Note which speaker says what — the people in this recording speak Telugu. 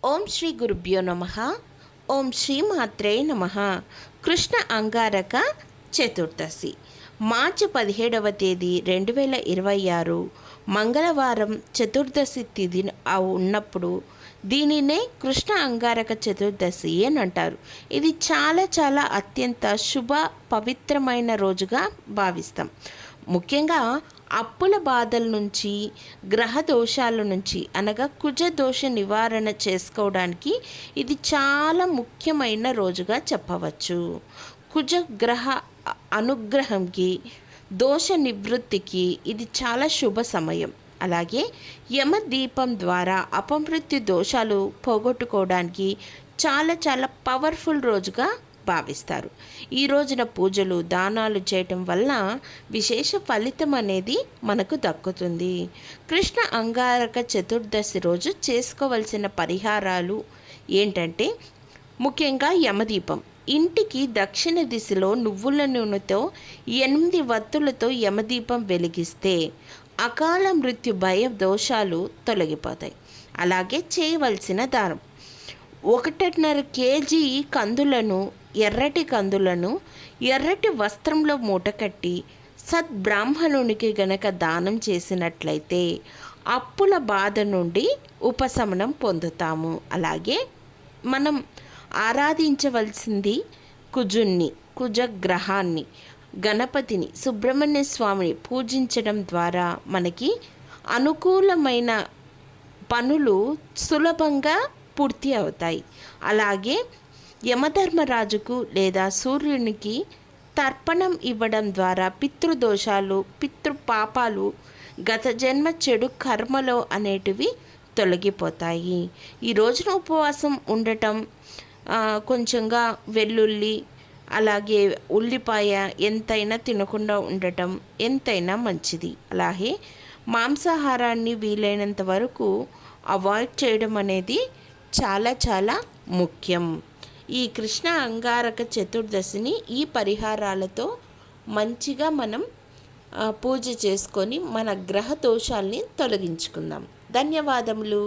Speaker 1: ఓం శ్రీ గురుభ్యో నమః. ఓం శ్రీ మాత్రే నమః. కృష్ణ అంగారక చతుర్దశి మార్చి 17వ తేదీ 2026 మంగళవారం చతుర్దశి తిథి ఉన్నప్పుడు దీనినే కృష్ణ అంగారక చతుర్దశి అని అంటారు. ఇది చాలా అత్యంత శుభ పవిత్రమైన రోజుగా భావిస్తాం. ముఖ్యంగా అప్పుల బాధల నుంచి, గ్రహ దోషాల నుంచి అనగా కుజ దోష నివారణ చేసుకోవడానికి ఇది చాలా ముఖ్యమైన రోజుగా చెప్పవచ్చు. కుజ గ్రహ అనుగ్రహంకి, దోష నివృత్తికి ఇది చాలా శుభ సమయం. అలాగే యమ దీపం ద్వారా అపమృత్యు దోషాలు పోగొట్టుకోవడానికి చాలా పవర్ఫుల్ రోజుగా భావిస్తారు. ఈ రోజున పూజలు, దానాలు చేయటం వల్ల విశేష ఫలితం అనేది మనకు దక్కుతుంది. కృష్ణ అంగారక చతుర్దశి రోజు చేసుకోవలసిన పరిహారాలు ఏంటంటే, ముఖ్యంగా యమదీపం. ఇంటికి దక్షిణ దిశలో నువ్వుల నూనెతో 8 వత్తులతో యమదీపం వెలిగిస్తే అకాల మృత్యు భయ దోషాలు తొలగిపోతాయి. అలాగే చేయవలసిన దానం 1.5 కేజీ కందులను, ఎర్రటి కందులను ఎర్రటి వస్త్రంలో మూటకట్టి సద్బ్రాహ్మణునికి గనక దానం చేసినట్లయితే అప్పుల బాధ నుండి ఉపశమనం పొందుతాము. అలాగే మనం ఆరాధించవలసింది కుజుణ్ణి, కుజగ్రహాన్ని, గణపతిని, సుబ్రహ్మణ్య స్వామిని పూజించడం ద్వారా మనకి అనుకూలమైన పనులు సులభంగా పూర్తి అవుతాయి. అలాగే యమధర్మరాజుకు లేదా సూర్యునికి తర్పణం ఇవ్వడం ద్వారా పితృదోషాలు, పితృపాపాలు, గత జన్మ చెడు కర్మలో అనేటివి తొలగిపోతాయి. ఈ రోజున ఉపవాసం ఉండటం, కొంచెంగా వెల్లుల్లి, అలాగే ఉల్లిపాయ ఎంతైనా తినకుండా ఉండటం ఎంతైనా మంచిది. అలాగే మాంసాహారాన్ని వీలైనంత వరకు అవాయిడ్ చేయడం అనేది చాలా ముఖ్యం. ఈ కృష్ణ అంగారక చతుర్దశిని ఈ పరిహారాలతో మంచిగా మనం పూజ చేసుకొని మన గ్రహ దోషాల్ని తొలగించుకుందాం. ధన్యవాదములు.